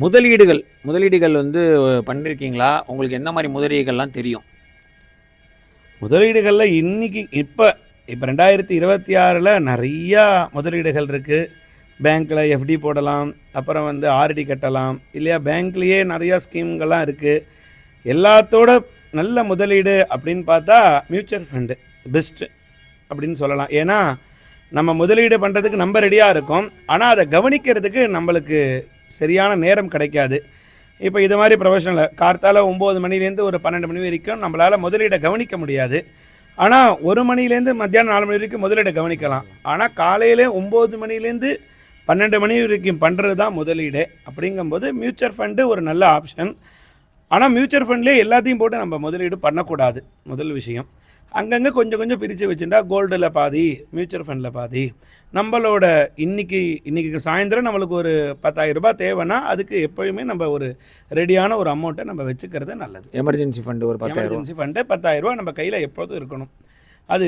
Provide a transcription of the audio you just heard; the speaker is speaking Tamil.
முதலீடுகள் வந்து பண்ணியிருக்கீங்களா? உங்களுக்கு என்ன மாதிரி முதலீடுகள்லாம் தெரியும்? முதலீடுகளில் இப்போ 2026 நிறையா முதலீடுகள் இருக்குது. பேங்க்கில் எஃப்டி போடலாம், அப்புறம் வந்து ஆர்டி கட்டலாம், இல்லையா பேங்க்லேயே நிறையா ஸ்கீம்கள்லாம் இருக்குது. எல்லாத்தோட நல்ல முதலீடு அப்படின்னு பார்த்தா மியூச்சுவல் ஃபண்டு பெஸ்ட்டு அப்படின்னு சொல்லலாம். ஏன்னா நம்ம முதலீடு பண்ணுறதுக்கு நம்ம ரெடியாக இருக்கோம், ஆனால் அதை கவனிக்கிறதுக்கு நம்மளுக்கு சரியான நேரம் கிடைக்காது. இப்போ இது மாதிரி ப்ரொஃபஷனல் கார்த்தால் 9 மணிலேருந்து ஒரு 12 மணி வரைக்கும் நம்மளால் முதலீடை கவனிக்க முடியாது. ஆனால் 1 மணிலேருந்து மத்தியானம் 4 மணி வரைக்கும் முதலீடை கவனிக்கலாம். ஆனால் காலையில் 9 மணிலேருந்து 12 மணி வரைக்கும் பண்ணுறது தான் முதலீடு. அப்படிங்கும்போது மியூச்சுவல் ஃபண்டு ஒரு நல்ல ஆப்ஷன். ஆனால் மியூச்சுவல் ஃபண்ட்லேயே எல்லாத்தையும் போட்டு நம்ம முதலீடு பண்ணக்கூடாது. முதல் விஷயம், அங்கங்கே கொஞ்சம் கொஞ்சம் பிரித்து வச்சுட்டா கோல்டில் பாதி, மியூச்சுவல் ஃபண்டில் பாதி. நம்மளோட இன்றைக்கி சாயந்தரம் நம்மளுக்கு ஒரு 10,000 ரூபாய் தேவைன்னா அதுக்கு எப்போயுமே நம்ம ஒரு ரெடியான ஒரு அமௌண்ட்டை நம்ம வச்சுக்கிறது நல்லது. எமர்ஜென்சி ஃபண்டு ஒரு 10,000 எமர்ஜென்சி ஃபண்டு 10,000 ரூபா நம்ம கையில் எப்போதும் இருக்கணும். அது